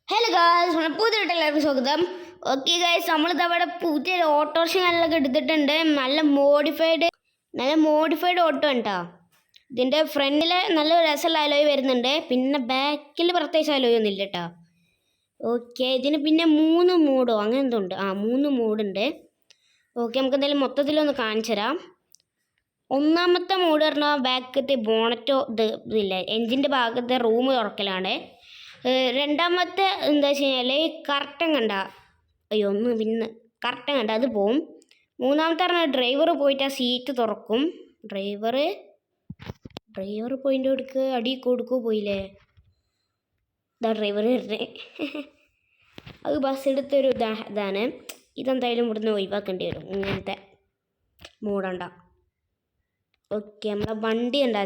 Hello guys, നമ്മൾ പുതിയ എല്ലാവർക്കും സ്വാഗതം. ഓക്കെ ഗായ്സ്, നമ്മളിതവിടെ പുതിയൊരു ഓട്ടോറിക്ഷ നല്ലതൊക്കെ എടുത്തിട്ടുണ്ട്. നല്ല മോഡിഫൈഡ് ഓട്ടോ കേട്ടോ. ഇതിൻ്റെ ഫ്രണ്ടിൽ നല്ല രസമുള്ള അലോയ് വരുന്നുണ്ട്. പിന്നെ ബാക്കിൽ പ്രത്യേകിച്ച് അലോയ് ഒന്നും ഇല്ല കേട്ടോ. ഓക്കെ, ഇതിന് പിന്നെ 3 മൂഡോ അങ്ങനെ എന്തോ ഉണ്ട്. 3 മൂഡുണ്ട്. ഓക്കെ, നമുക്ക് എന്തായാലും മൊത്തത്തിലൊന്ന് കാണിച്ചു തരാം. ഒന്നാമത്തെ മൂഡ് പറഞ്ഞാൽ ബാക്കത്തെ ബോണറ്റോ ഇതില്ല, എൻജിൻ്റെ ഭാഗത്തെ റൂം തുറക്കലാണ്. രണ്ടാമത്തെ എന്താ വെച്ച് കഴിഞ്ഞാൽ കറക്റ്റം കണ്ട, അയ്യോ ഒന്ന് പിന്നെ കറക്റ്റം കണ്ട അത് പോവും. മൂന്നാമത്തെ പറഞ്ഞാൽ ഡ്രൈവർ പോയിട്ട് ആ സീറ്റ് തുറക്കും. ഡ്രൈവർ പോയിൻ്റെ അടുക്ക് അടി കൊടുക്കോ പോയില്ലേ, ഇതാ ഡ്രൈവർ വരുന്നേ. അത് ബസ് എടുത്തൊരു ഇതാണ്. ഇതെന്തായാലും ഇവിടുന്ന് ഒഴിവാക്കേണ്ടി വരും, ഇങ്ങനത്തെ മൂടണ്ട. ഓക്കെ, നമ്മളെ വണ്ടി ഉണ്ടാ,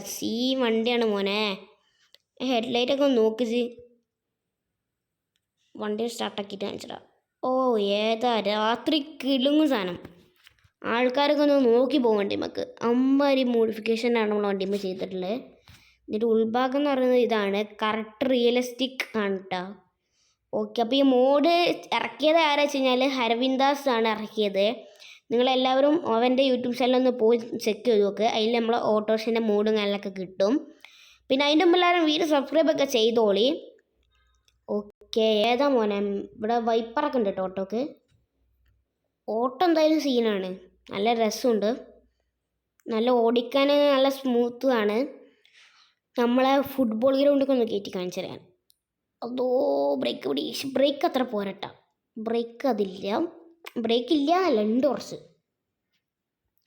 വണ്ടിയാണ് മോനെ. ഹെഡ്ലൈറ്റൊക്കെ ഒന്ന് നോക്കിച്ച് വണ്ടി സ്റ്റാർട്ടാക്കിയിട്ട് കാണിച്ചടാ. ഓ ഏതാ രാത്രി കിളുങ്ങും സാധനം. ആൾക്കാരൊക്കെ ഒന്ന് നോക്കി പോകും വണ്ടിമ്മക്ക്. അമ്മാതിരി മോഡിഫിക്കേഷനാണ് നമ്മൾ വണ്ടിമ്മ ചെയ്തിട്ടുള്ളത്. ഇതിൻ്റെ ഉൾഭാഗം എന്ന് പറയുന്നത് ഇതാണ്, കറക്റ്റ് റിയലിസ്റ്റിക് ആണ് കേട്ടോ. ഓക്കെ, അപ്പോൾ ഈ മോഡ് ഇറക്കിയത് ആരാ വെച്ച് കഴിഞ്ഞാൽ ഹരവിന്ദാസ് ആണ് ഇറക്കിയത്. നിങ്ങളെല്ലാവരും അവൻ്റെ യൂട്യൂബ് ചാനലൊന്ന് പോയി ചെക്ക് ചെയ്ത് നോക്ക്. അതിൽ നമ്മൾ ഓട്ടോറിക്ഷൻ്റെ മോഡും കാര്യങ്ങളൊക്കെ കിട്ടും. പിന്നെ അതിൻ്റെ മുമ്പ് എല്ലാവരും വീഡിയോ സബ്സ്ക്രൈബൊക്കെ ചെയ്തോളി. ഓക്കെ, ഏതാ മോനെ, ഇവിടെ വൈപ്പറൊക്കെ ഉണ്ട് കേട്ടോ ഓട്ടോക്ക്. ഓട്ടോ എന്തായാലും സീനാണ്, നല്ല രസമുണ്ട്, നല്ല ഓടിക്കാൻ നല്ല സ്മൂത്തുമാണ്. നമ്മളെ ഫുട്ബോൾ ഗ്രൗണ്ടൊക്കെ ഒന്ന് കയറ്റി കാണിച്ചു തരാൻ. അതോ ബ്രേക്ക് അത്ര പോരട്ടാ, ബ്രേക്ക് ഇല്ല അല്ല ഉണ്ട് കുറച്ച്.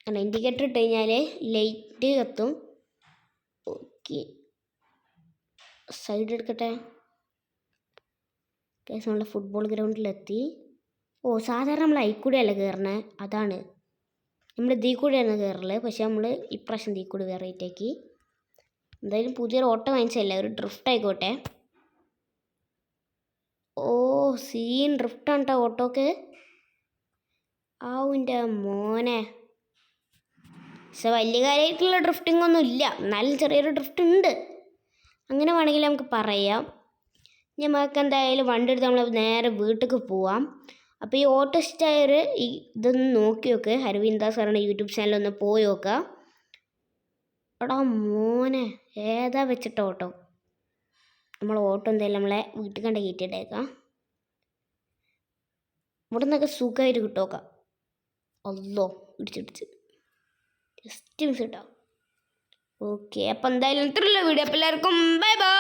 കാരണം ഇൻഡിക്കേറ്റർ ഇട്ട് കഴിഞ്ഞാൽ ലൈറ്റ് കത്തും. ഓക്കെ, സൈഡ് എടുക്കട്ടെ. കേസ് നമ്മളെ ഫുട്ബോൾ ഗ്രൗണ്ടിലെത്തി. സാധാരണ നമ്മൾ അതിൽ കൂടെയല്ല കയറണേ, അതാണ് നമ്മൾ ഇതിൽ കൂടെയാണ് കയറല്. പക്ഷെ നമ്മൾ ഇപ്രാവശ്യം ഇതിൽ കൂടെ വെറൈറ്റി ആക്കി. എന്തായാലും പുതിയൊരു ഓട്ടോ വാങ്ങിച്ചല്ലേ, ഒരു ഡ്രിഫ്റ്റ് ആയിക്കോട്ടെ. സീൻ ഡ്രിഫ്റ്റാണ് കേട്ടോ ഓട്ടോക്ക്. എൻ്റെ മോനെ, പക്ഷെ വലിയ കാര്യമായിട്ടുള്ള ഡ്രിഫ്റ്റിംഗ് ഒന്നും ഇല്ല, എന്നാലും ചെറിയൊരു ഡ്രിഫ്റ്റ് ഉണ്ട്, അങ്ങനെ വേണമെങ്കിൽ നമുക്ക് പറയാം. നമുക്ക് എന്തായാലും വണ്ടി എടുത്ത് നമ്മൾ നേരെ വീട്ടിലേക്ക് പോവാം. അപ്പോൾ ഈ ഓട്ടോ സ്റ്റയർ ഇതൊന്ന് നോക്കി നോക്ക്, ഹരവിന്ദാസ് സാറിൻ്റെ യൂട്യൂബ് ചാനലൊന്ന് പോയി നോക്കുക. എടാ മോനെ, ഏതാ വെച്ചിട്ട് ഓട്ടോ. നമ്മൾ ഓട്ടോ എന്തായാലും നമ്മളെ വീട്ടിൽ കണ്ട കയറ്റിയിട്ടേക്കാം. ഇവിടെ നിന്നൊക്കെ സുഖമായിട്ട് കിട്ടുമോക്കാം. അല്ലോ ഇടിച്ചിടിച്ച് ജസ്റ്റ് മിസ് കിട്ടാം. ഓക്കെ, അപ്പം എന്തായാലും ഇത്രയുള്ള വീഡിയോ. അപ്പോൾ എല്ലാവർക്കും ബൈ ബൈ.